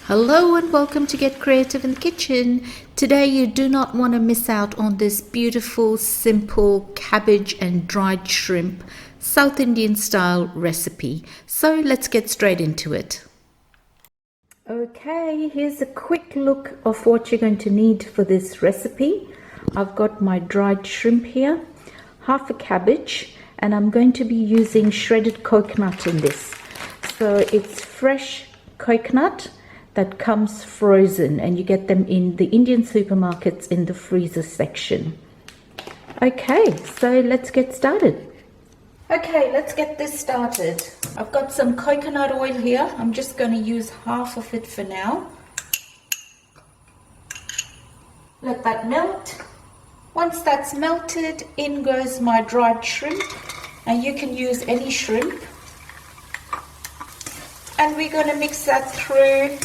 Hello and welcome to Get Creative in the Kitchen. Today you do not want to miss out on this beautiful, simple cabbage and dried shrimp South Indian style recipe. So let's get straight into it. Okay, here's a quick look of what you're going to need for this recipe. I've got my dried shrimp here, half a cabbage, and I'm going to be using shredded coconut in this. So it's fresh coconut that comes frozen, and you get them in the Indian supermarkets in the freezer section. Okay, so let's get started. Okay, let's get this started. I've got some coconut oil here. I'm just going to use half of it for now. Let that melt. Once that's melted, in goes my dried shrimp, and you can use any shrimp. And we're going to mix that through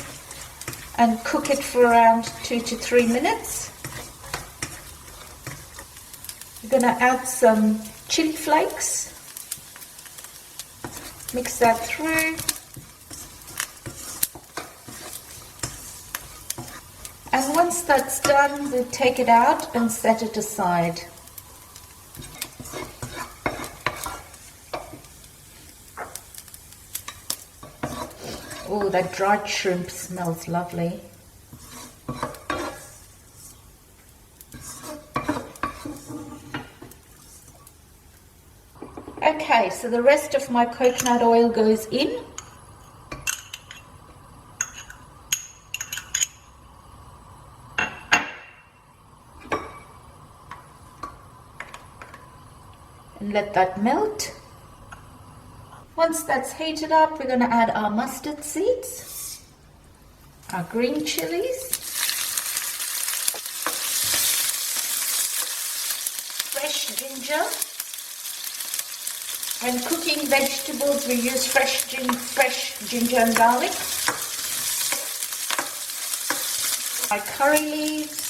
and cook it for around 2 to 3 minutes. We're going to add some chili flakes. Mix that through. And once that's done, we'll take it out and set it aside. Oh, that dried shrimp smells lovely. Okay, so the rest of my coconut oil goes in. And let that melt. Once that's heated up, we're going to add our mustard seeds, our green chilies, fresh ginger. When cooking vegetables, we use fresh ginger and garlic, my curry leaves,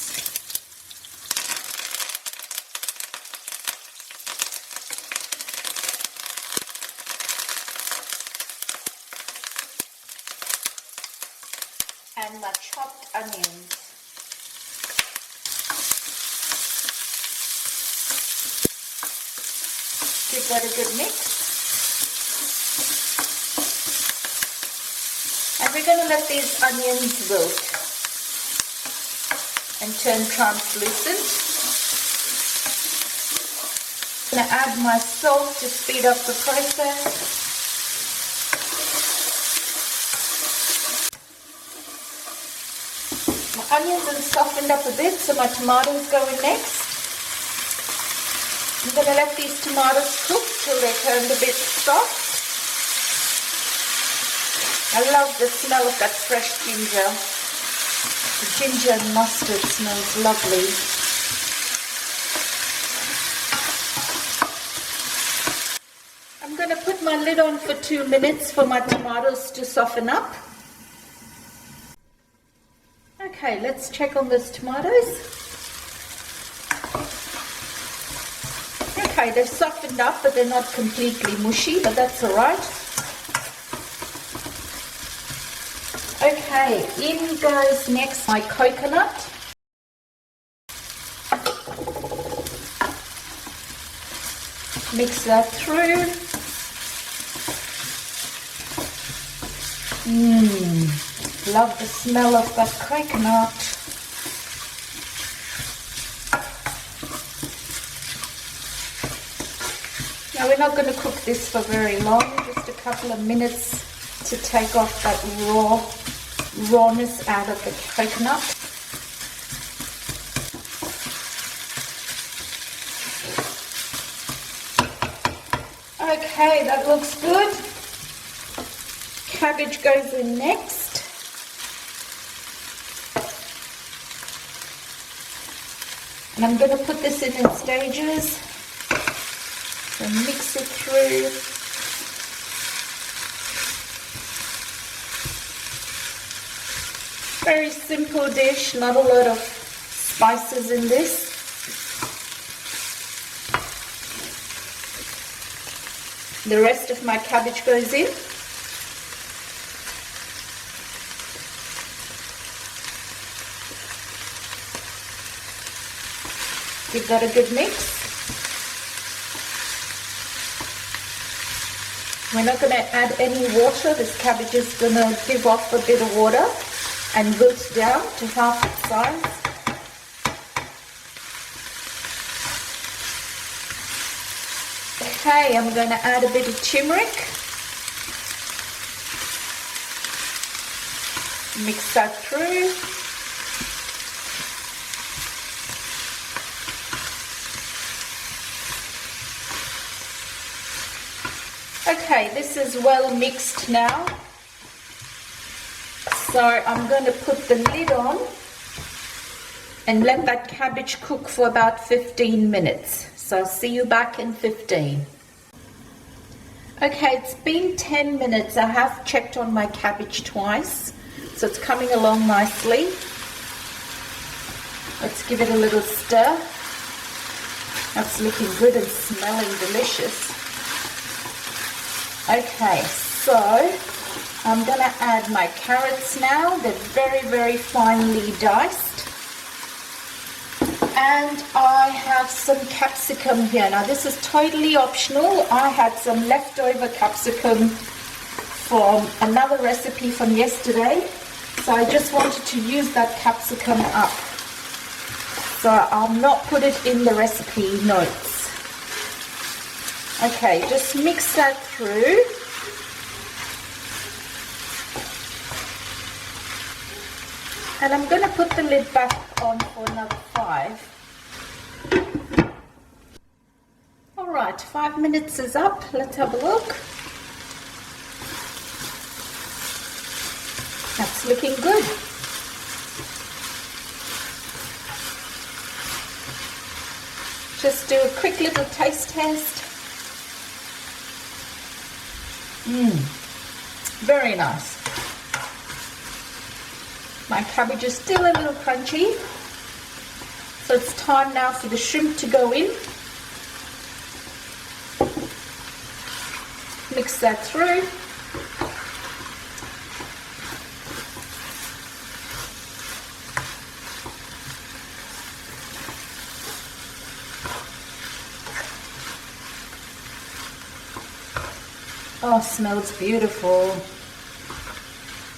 and my chopped onions. Give that a good mix. And we're going to let these onions wilt and turn translucent. I'm going to add my salt to speed up the process. My onions are softened up a bit, so my tomatoes go in next. I'm going to let these tomatoes cook till they're turned a bit soft. I love the smell of that fresh ginger. The ginger and mustard smells lovely. I'm going to put my lid on for 2 minutes for my tomatoes to soften up. Okay, let's check on those tomatoes. Okay, they've softened up, but they're not completely mushy, but that's all right. Okay, in goes next my coconut. Mix that through. Love the smell of that coconut. Now we're not going to cook this for very long, just a couple of minutes to take off that rawness out of the coconut. Okay, that looks good. Cabbage goes in next. And I'm going to put this in stages. So mix it through. Very simple dish, not a lot of spices in this. The rest of my cabbage goes in. Give that a good mix. We're not going to add any water. This cabbage is going to give off a bit of water and wilt down to half its size. Okay, I'm going to add a bit of turmeric. Mix that through. Okay, this is well mixed now. So I'm going to put the lid on and let that cabbage cook for about 15 minutes. So I'll see you back in 15. Okay, it's been 10 minutes. I have checked on my cabbage twice. So it's coming along nicely. Let's give it a little stir. That's looking good and smelling delicious. Okay, so I'm going to add my carrots now. They're very, very finely diced. And I have some capsicum here. Now this is totally optional. I had some leftover capsicum from another recipe from yesterday. So I just wanted to use that capsicum up. So I'll not put it in the recipe notes. Okay, just mix that through. And I'm going to put the lid back on for another 5. Alright, 5 minutes is up. Let's have a look. That's looking good. Just do a quick little taste test. Very nice. My cabbage is still a little crunchy. So it's time now for the shrimp to go in. Mix that through. Oh, smells beautiful.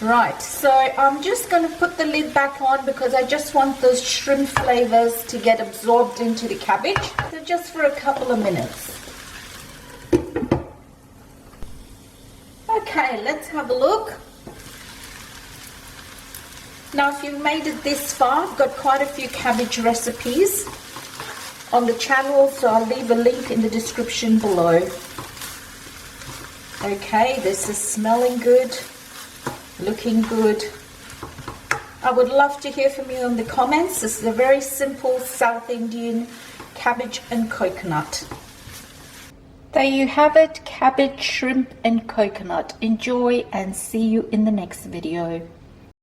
Right, so I'm just going to put the lid back on because I just want those shrimp flavors to get absorbed into the cabbage. So just for a couple of minutes. Okay, let's have a look. Now, if you've made it this far, I've got quite a few cabbage recipes on the channel, so I'll leave a link in the description below. Okay, this is smelling good, looking good. I would love to hear from you in the comments. This is a very simple South Indian cabbage and coconut. There you have it, cabbage, shrimp and coconut. Enjoy and see you in the next video.